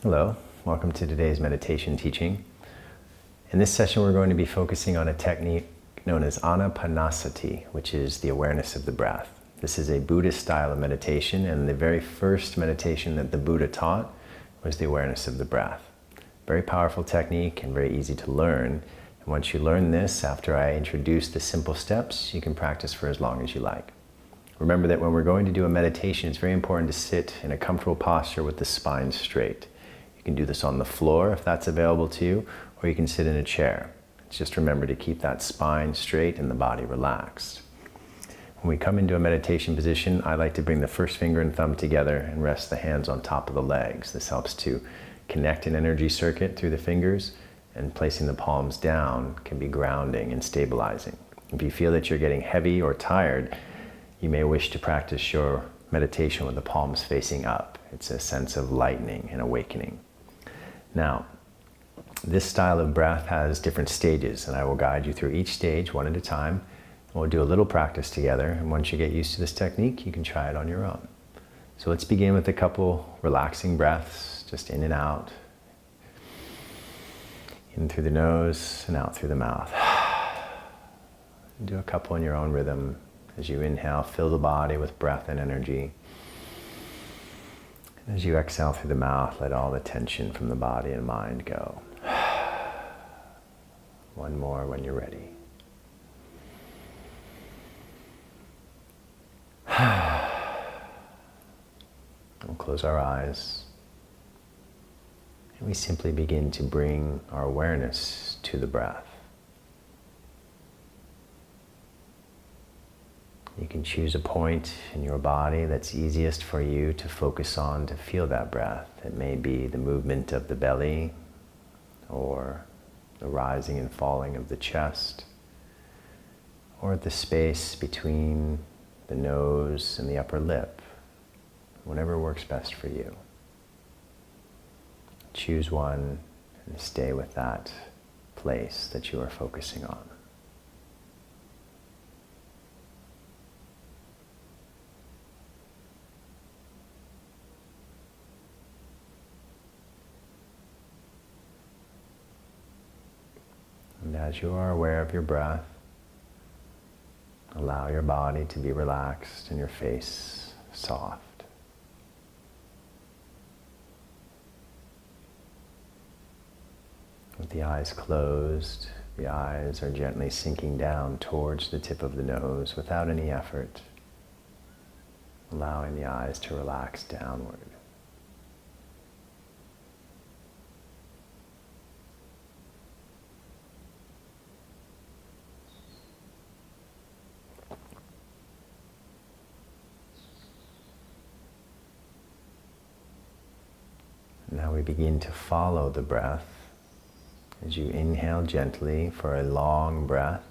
Hello, welcome to today's meditation teaching. In this session, we're going to be focusing on a technique known as anapanasati, which is the awareness of the breath. This is a Buddhist style of meditation, and the very first meditation that the Buddha taught was the awareness of the breath. Very powerful technique and very easy to learn. And once you learn this, after I introduce the simple steps, you can practice for as long as you like. Remember that when we're going to do a meditation, it's very important to sit in a comfortable posture with the spine straight. You can do this on the floor if that's available to you, or you can sit in a chair. Just remember to keep that spine straight and the body relaxed. When we come into a meditation position, I like to bring the first finger and thumb together and rest the hands on top of the legs. This helps to connect an energy circuit through the fingers, and placing the palms down can be grounding and stabilizing. If you feel that you're getting heavy or tired, you may wish to practice your meditation with the palms facing up. It's a sense of lightening and awakening. Now, this style of breath has different stages, and I will guide you through each stage one at a time. We'll do a little practice together, and once you get used to this technique, you can try it on your own. So let's begin with a couple relaxing breaths, just in and out. In through the nose and out through the mouth. Do a couple in your own rhythm. As you inhale, fill the body with breath and energy. As you exhale through the mouth, let all the tension from the body and mind go. One more when you're ready. We'll close our eyes. And we simply begin to bring our awareness to the breath. You can choose a point in your body that's easiest for you to focus on to feel that breath. It may be the movement of the belly, or the rising and falling of the chest, or the space between the nose and the upper lip, whatever works best for you. Choose one and stay with that place that you are focusing on. And as you are aware of your breath, allow your body to be relaxed and your face soft. With the eyes closed, the eyes are gently sinking down towards the tip of the nose without any effort, allowing the eyes to relax downward. Now we begin to follow the breath. As you inhale gently for a long breath,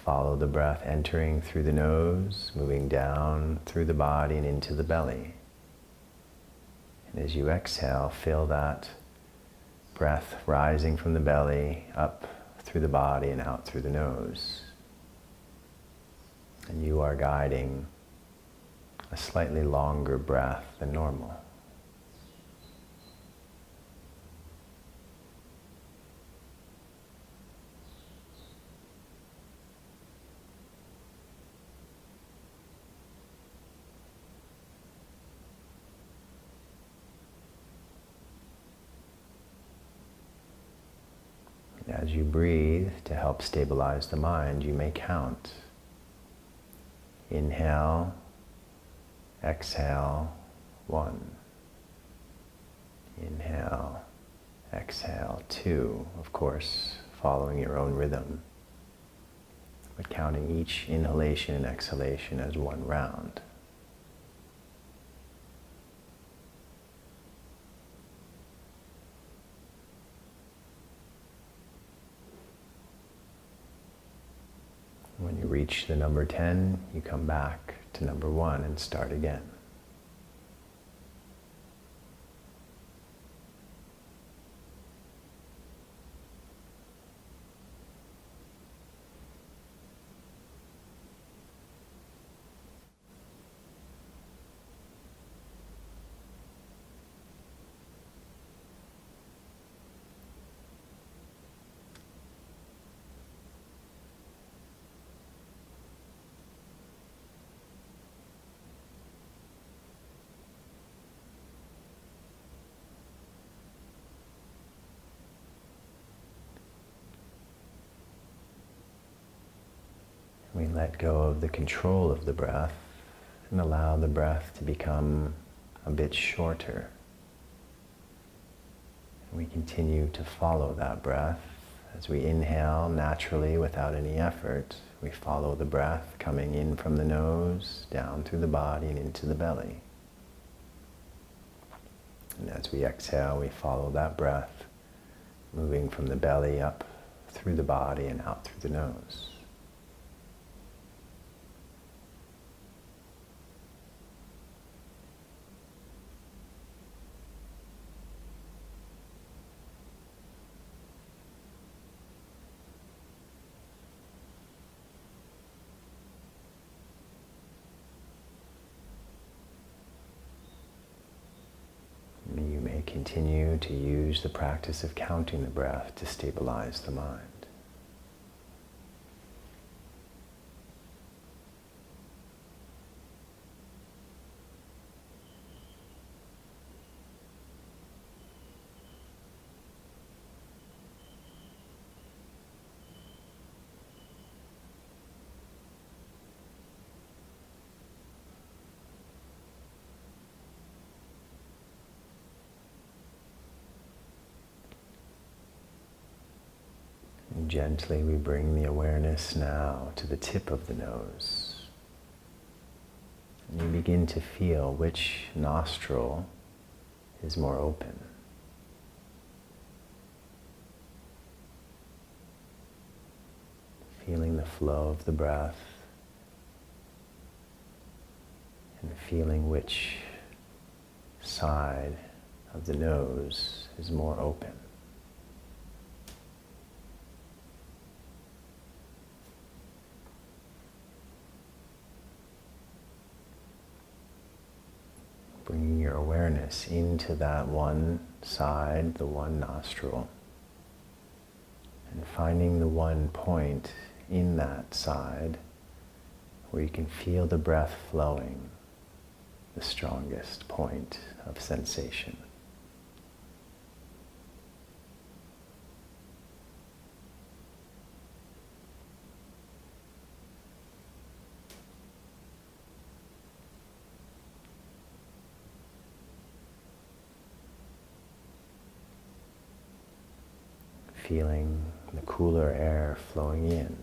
follow the breath entering through the nose, moving down through the body and into the belly. And as you exhale, feel that breath rising from the belly, up through the body and out through the nose. And you are guiding a slightly longer breath than normal. As you breathe, to help stabilize the mind, you may count. Inhale, exhale, 1. Inhale, exhale, 2. Of course, following your own rhythm, but counting each inhalation and exhalation as one round. When you reach the number 10, you come back to number 1 and start again. let go of the control of the breath and allow the breath to become a bit shorter. We continue to follow that breath. As we inhale naturally without any effort, we follow the breath coming in from the nose, down through the body and into the belly. And as we exhale, we follow that breath, moving from the belly up through the body and out through the nose. You may continue to use the practice of counting the breath to stabilize the mind. And gently we bring the awareness now to the tip of the nose. And you begin to feel which nostril is more open. Feeling the flow of the breath and feeling which side of the nose is more open. Bringing your awareness into that one side, the one nostril, and finding the one point in that side where you can feel the breath flowing, the strongest point of sensation. Feeling the cooler air flowing in.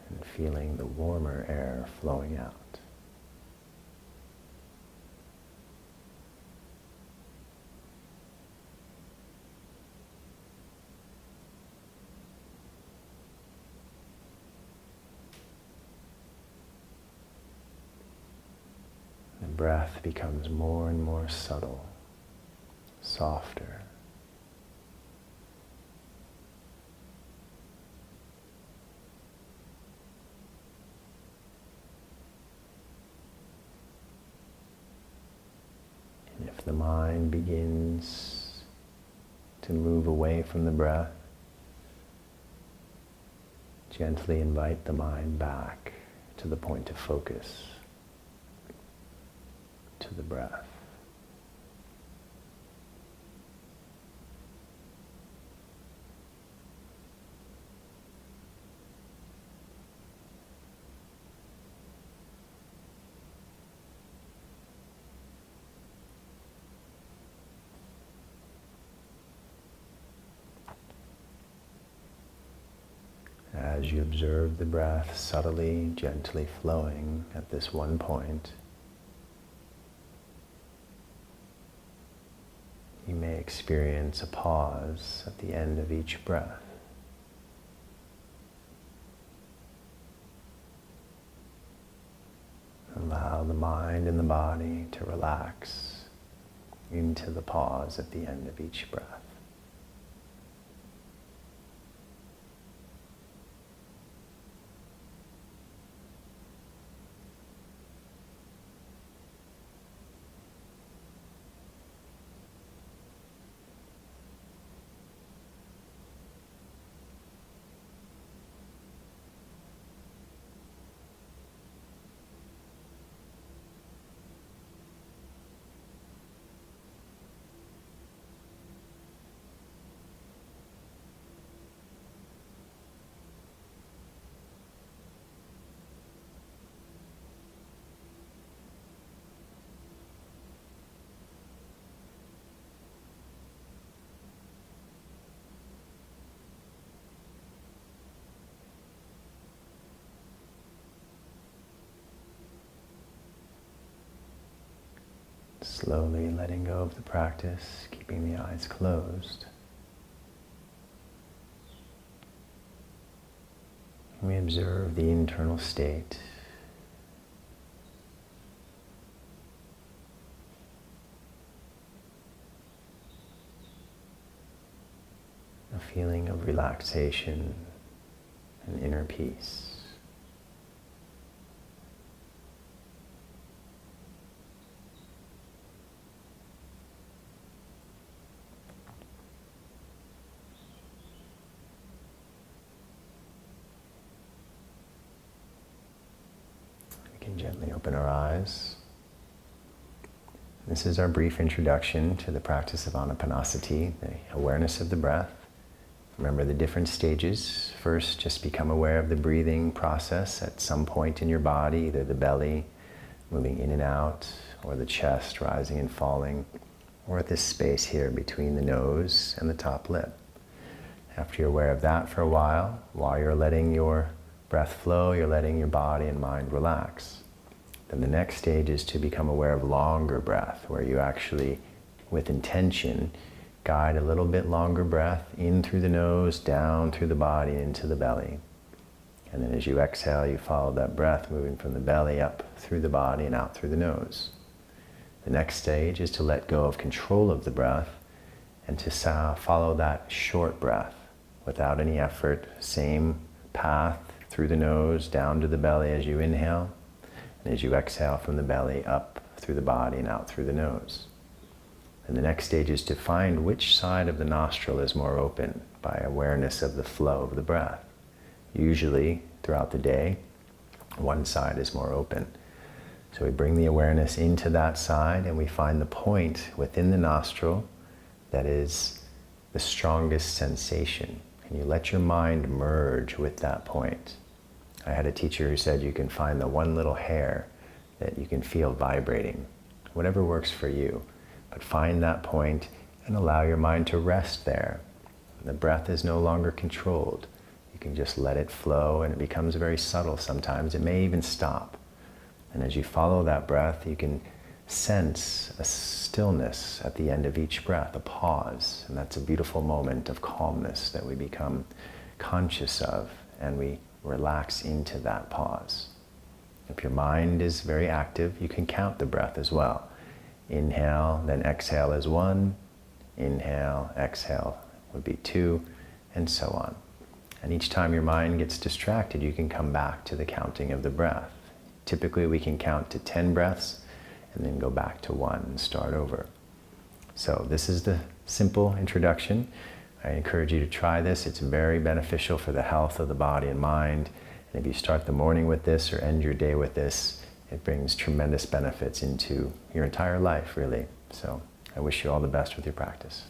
And feeling the warmer air flowing out. The breath becomes more and more subtle, softer. And if the mind begins to move away from the breath, gently invite the mind back to the point of focus, to the breath. As you observe the breath subtly, gently flowing at this one point, you may experience a pause at the end of each breath. Allow the mind and the body to relax into the pause at the end of each breath. Slowly letting go of the practice, keeping the eyes closed. We observe the internal state. A feeling of relaxation and inner peace. We can gently open our eyes. This is our brief introduction to the practice of anapanasati, the awareness of the breath. Remember the different stages. First, just become aware of the breathing process at some point in your body, either the belly moving in and out, or the chest rising and falling, or at this space here between the nose and the top lip. After you're aware of that for a while you're letting your breath flow, you're letting your body and mind relax. Then the next stage is to become aware of longer breath, where you actually, with intention, guide a little bit longer breath in through the nose, down through the body, into the belly. And then as you exhale, you follow that breath moving from the belly up through the body and out through the nose. The next stage is to let go of control of the breath and to follow that short breath without any effort. Same path through the nose, down to the belly as you inhale, and as you exhale from the belly up through the body and out through the nose. And the next stage is to find which side of the nostril is more open by awareness of the flow of the breath. Usually, throughout the day, one side is more open. So we bring the awareness into that side and we find the point within the nostril that is the strongest sensation. And you let your mind merge with that point. I had a teacher who said you can find the one little hair that you can feel vibrating. Whatever works for you. But find that point and allow your mind to rest there. The breath is no longer controlled. You can just let it flow, and it becomes very subtle sometimes. It may even stop. And as you follow that breath, you can sense a stillness at the end of each breath, a pause. And that's a beautiful moment of calmness that we become conscious of, and we relax into that pause. If your mind is very active, you can count the breath as well. Inhale, then exhale as 1. Inhale, exhale would be 2, and so on. And each time your mind gets distracted, you can come back to the counting of the breath. Typically, we can count to 10 breaths and then go back to 1 and start over. So this is the simple introduction. I encourage you to try this. It's very beneficial for the health of the body and mind. And if you start the morning with this or end your day with this, it brings tremendous benefits into your entire life, really. So I wish you all the best with your practice.